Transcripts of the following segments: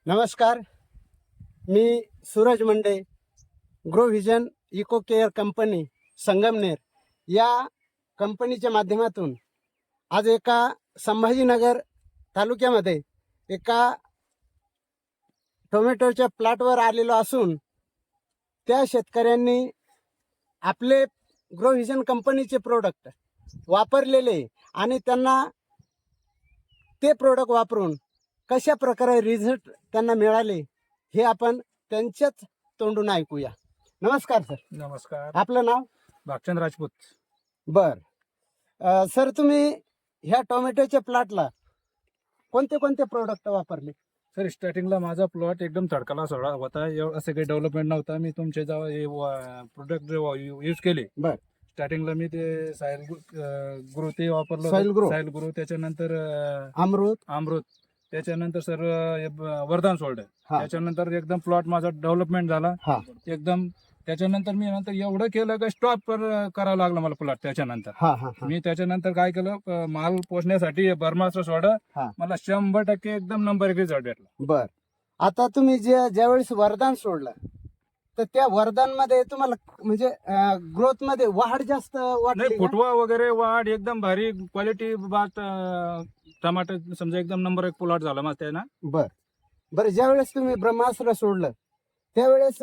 नमस्कार, मी Suraj Mande, grow vision eco care company Sangamner या कंपनीच्या माध्यमातून आज एका संभाजीनगर तालुक्यामध्ये एका टोमॅटोच्या प्लॉटवर आलेलो असून त्या शेतकऱ्यांनी आपले ग्रो व्हिजन कंपनीचे प्रोडक्ट वापरलेले आणि त्यांना ते प्रोडक्ट वापरून कशा प्रकारे रिझल्ट त्यांना मिळाले हे आपण त्यांच्याच तोंडून ऐकूया. नमस्कार सर. नमस्कार. आपलं नाव? भागचंद राजपूत. बर. सर, तुम्ही ह्या टोमॅटोच्या प्लॉटला कोणते कोणते प्रोडक्ट वापरले? सर, स्टार्टिंगला माझा प्लॉट एकदम तडकाला सोडा होता. असं काही डेव्हलपमेंट नव्हता. मी तुमचे जेव्हा प्रोडक्ट यूज केले, बर. स्टार्टिंगला मी ते साईल ग्रो ते वापरलं. साईल ग्रो. त्याच्यानंतर अमृत. त्याच्यानंतर सर वरदान सोडलं. त्याच्यानंतर एकदम प्लॉट माझा डेव्हलपमेंट झाला एकदम. त्याच्यानंतर मी नंतर एवढं केलं की स्टॉप करावं लागलं मला प्लॉट. त्याच्यानंतर मी त्याच्यानंतर काय केलं, माल पोचण्यासाठी ब्रह्मास्त्र सोडलं. मला 100% एकदम नंबर 1 रिझल्ट भेटला. बर. आता तुम्ही ज्यावेळेस वरदान सोडलं तर त्या वरदान मध्ये तुम्हाला म्हणजे ग्रोथ मध्ये वाढ जास्त वाटली का? फुटवा वगैरे वाढ एकदम भारी क्वालिटी बात. टमाटर समजा एकदम नंबर 1 प्लॉट झाला मग ना. बर. बरं, ज्यावेळेस तुम्ही ब्रह्मास्त्र सोडलं त्यावेळेस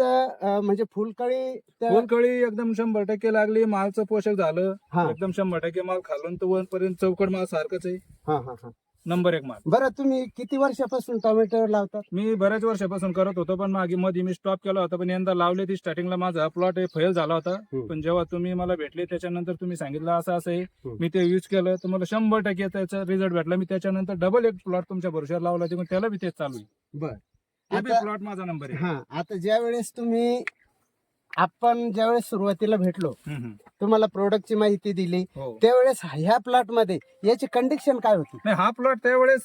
म्हणजे फुलकळी एकदम 100% लागली. मालचं पोषक झालं एकदम 100%. माल खालून तर वरपर्यंत चौकड माल सारखंच आहे. नंबर 1 माल. बरं, तुम्ही किती वर्षापासून टोमॅटो लावतात? मी बऱ्याच वर्षापासून करत होतो, पण मागे मध्ये मी स्टॉप केला होता. पण यंदा लावले. ती स्टार्टिंगला माझा प्लॉट फेल झाला होता. पण जेव्हा तुम्ही मला भेटले त्याच्यानंतर तुम्ही सांगितलं असं आहे, मी ते यूज केलं तर मला 100% त्याचा रिझल्ट भेटला. मी त्याच्यानंतर डबल एक प्लॉट तुमच्या भरोश्यावर लावला, त्याला बी तेच चालू आहे. बर. प्लॉट माझा नंबर आहे. आता ज्यावेळेस सुरुवातीला भेटलो, तुम्हाला प्रोडक्टची माहिती दिली, त्यावेळेस ह्या प्लॉट मध्ये याची कंडिशन काय होती? नाही, हा प्लॉट त्यावेळेस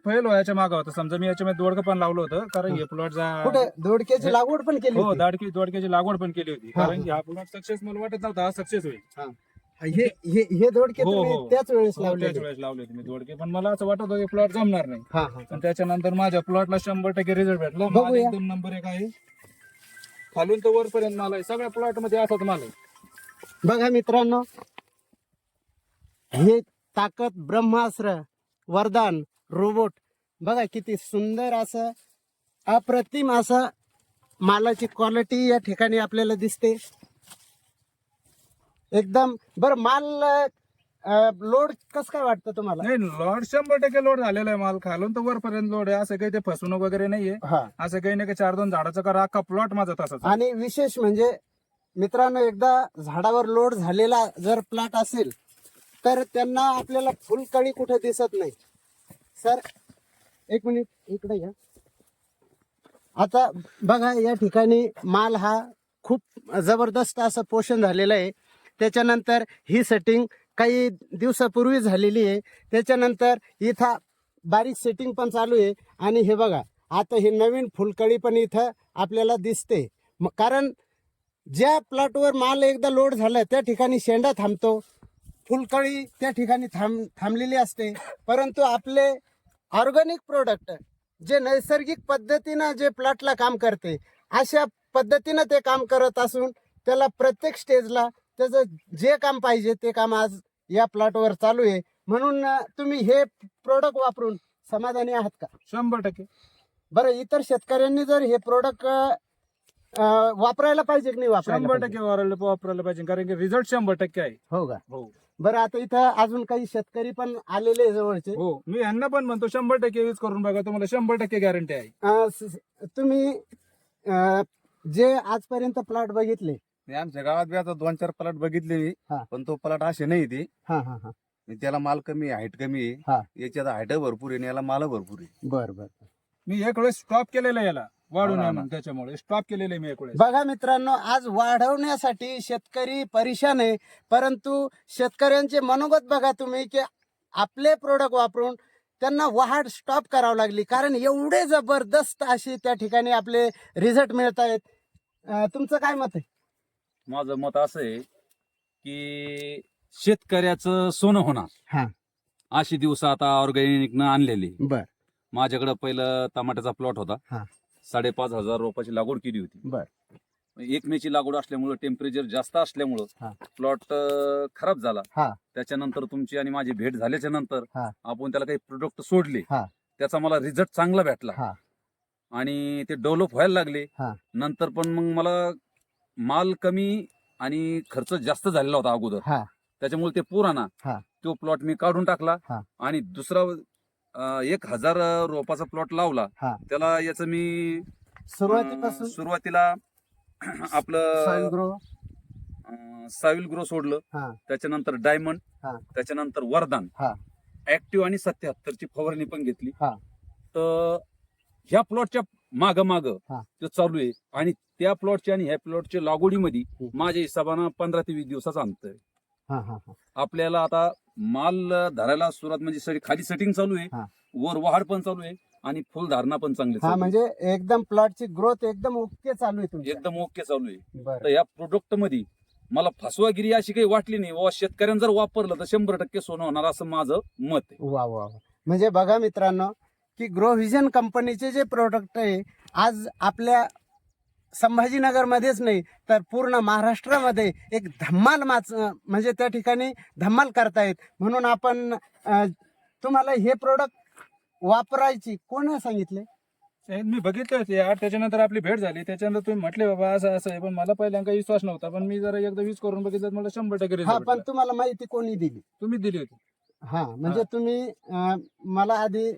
फेल व्हायच्या मागा होता. समजा मी याच्यामध्ये दोडकं पण लावलं होतं, कारण हे प्लॉट कुठे दोडक्याची लागवड पण केली? हो, दोडक्याची लागवड पण केली होती. कारण की हा प्लॉट सक्सेस मला वाटत नव्हता हा सक्सेस होईल. हे दोडके तुम्ही त्याच वेळेस लावले? त्याच वेळेस लावले होते मी दोडके, पण मला असं वाटत होतं प्लॉट जमणार नाही. पण त्याच्यानंतर माझ्या प्लॉटला 100% रिझल्ट भेटला. एकदम नंबर 1 आहे. खालून तर वरपर्यंत माल आहे. सगळ्या प्लॉट मध्ये असाच माल आहे. बघा मित्रांनो, हे ताकद, ब्रह्मास्त्र, वरदान, रोबोट, बघा किती सुंदर असं अप्रतिम असं मालाची क्वालिटी या ठिकाणी आपल्याला दिसते एकदम. बरं, माल लोड कसं काय वाटतं तुम्हाला? नाही, लोड 100% लोड झालेला आहे. माल खालून तर वरपर्यंत लोड आहे. असं काही ते फसवणूक वगैरे नाहीये. असं काही नाही की 4-2 झाडाचा करा, अख्खा प्लॉट माझा तसाच. आणि विशेष म्हणजे मित्रांनो, एकदा झाडावर लोड झालेला जर प्लॉट असेल तर त्यांना आपल्याला फुलकळी कुठे दिसत नाही. सर, 1 मिनिट इकडे या. आता बघा, या ठिकाणी माल हा खूप जबरदस्त असं पोषण झालेलं आहे. त्याच्यानंतर ही सेटिंग काही दिवसापूर्वी झालेली आहे. त्याच्यानंतर इथं बारीक सेटिंग पण चालू आहे. आणि हे बघा, आता हे नवीन फुलकळी पण इथं आपल्याला दिसते. कारण ज्या प्लॉटवर माल एकदा लोड झाला त्या ठिकाणी शेंडा थांबतो, फुलकळी त्या ठिकाणी थांबलेली असते. परंतु आपले ऑर्गॅनिक प्रोडक्ट जे नैसर्गिक पद्धतीनं जे प्लॉटला काम करते, अशा पद्धतीनं ते काम करत असून त्याला प्रत्येक स्टेजला त्याचं जे काम पाहिजे ते काम आज या प्लॉटवर चालू आहे. म्हणून तुम्ही हे प्रोडक्ट वापरून समाधानी आहात का? 100%. बरं, इतर शेतकऱ्यांनी जर हे प्रोडक्ट वापरायला पाहिजे की नाही? 100% वापरायला पाहिजे, कारण की रिझल्ट 100% आहे. हो का? हो. बरं, आता इथं अजून काही शेतकरी पण आलेले जवळचे. हो, मी यांना पण म्हणतो 100% यूज करून बघा, तुम्हाला 100% गॅरंटी आहे. तुम्ही जे आजपर्यंत प्लॉट बघितले, आमच्या गावात बी आता 2-4 प्लॉट बघितले मी, पण तो प्लॉट असे नाही ते. त्याला माल कमी आहे, हाईट कमी आहे. याच्यात हाईट भरपूर आहे आणि याला माल भरपूर आहे. बरं. मी एक वेळेस स्टॉप केलेला याला वाढू नये म्हणून, त्याच्यामुळे स्टॉप केलेलं आहे मी एक वेळेस. बघा मित्रांनो, आज वाढवण्यासाठी शेतकरी परेशान आहे. परंतु शेतकऱ्यांचे मनोगत बघा तुम्ही, की आपले प्रोडक्ट वापरून त्यांना वाढ स्टॉप करावं लागली, कारण एवढे जबरदस्त असे त्या ठिकाणी आपले रिझल्ट मिळत आहेत. तुमचं काय मत आहे? माझं मत असं आहे की शेतकऱ्याचं सोनं होणार अशी दिवस आता ऑर्गॅनिक न आणलेली. बर. माझ्याकडे पहिलं टमाट्याचा प्लॉट होता. हा. 5,500 रोपाची लागवड केली होती. बर. 1 मेची लागवड असल्यामुळं टेम्परेचर जास्त हा. असल्यामुळं प्लॉट खराब झाला. हा. त्याच्यानंतर तुमची आणि माझी भेट झाल्याच्या नंतर हा. आपण त्याला काही प्रोडक्ट सोडले. हा. त्याचा मला रिझल्ट चांगला भेटला हा. आणि ते डेव्हलप व्हायला लागले. हा. नंतर पण मग मला माल कमी आणि खर्च जास्त झालेला होता अगोदर. हा. त्याच्यामुळे ते पुराणा हा. तो प्लॉट मी काढून टाकला हा. आणि दुसरा 1,000 रोपाचा प्लॉट लावला. हा. त्याला याचं मी सुरुवातीपासून सुरुवातीला आपलं सॉइल ग्रो. साविल ग्रो सोडलं. हा. त्याच्यानंतर डायमंड. हा. त्याच्यानंतर वरदान. हा. ऍक्टिव्ह आणि 77 ची फवारणी पण घेतली. हा. तर ह्या प्लॉटच्या माग हा. तो चालू आहे आणि त्या प्लॉटच्या आणि ह्या प्लॉटच्या लागवडीमध्ये माझ्या हिशोबानं 15 ते 20 दिवसाचं अंतर आहे. हा. हा. हा. आपल्याला आता माल धरायला सुरुवात म्हणजे खाली सेटिंग चालू आहे. हा. वर वाढ पण चालू आहे आणि फुलधारणा पण चांगली हा, चालू आहे. म्हणजे एकदम प्लॉटची ग्रोथ एकदम ओके चालू आहे तुमची. एकदम ओके चालू आहे. बरं. तर या प्रोडक्ट मध्ये मला फसवागिरी अशी काही वाटली नाही. व शेतकऱ्यांनी जर वापरलं तर 100% सोनं होणार असं माझं मत आहे. वा वा वा. म्हणजे बघा मित्रांनो की ग्रोव्हिजन कंपनीचे जे प्रोडक्ट आहे आज आपल्या संभाजीनगरमध्येच नाही तर पूर्ण महाराष्ट्रामध्ये एक धम्माल म्हणजे त्या ठिकाणी धम्माल करतायत. म्हणून आपण तुम्हाला हे प्रोडक्ट वापरायची कोण सांगितले? साहेब, मी बघितलं होते यार. त्याच्यानंतर आपली भेट झाली. त्याच्यानंतर तुम्ही म्हटले बाबा असं असं आहे, पण मला पहिल्यांदा विश्वास नव्हता. पण मी जरा एकदा यूज करून बघितलं तर मला 100% हा, result पण भेटला. तुम्हाला माहिती कोणी दिली? तुम्ही दिली होती. हा, म्हणजे तुम्ही मला आधी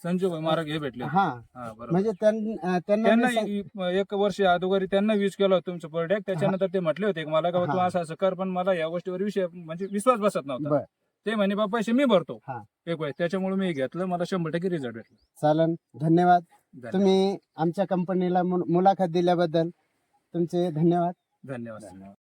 संजू भाई मार्ग हे भेटले. हा, हा, बरोबर. म्हणजे त्यांना मी त्यांना 1 वर्ष अगोदर त्यांना यूज केलं होतं तुमचं प्रोडक्ट. त्याच्यानंतर ते म्हटले होते की मला का तू हा. असं असं कर, पण मला या गोष्टीवर म्हणजे विश्वास बसत नव्हता. बर. ते म्हणे बाबा पैसे मी भरतो हा. एक वेळ. त्याच्यामुळे मी घेतलं. मला 100% रिझल्ट भेटला. चालन. धन्यवाद. धन्यवाद. तुम्ही आमच्या कंपनीला मुलाखत दिल्याबद्दल तुमचे धन्यवाद. धन्यवाद.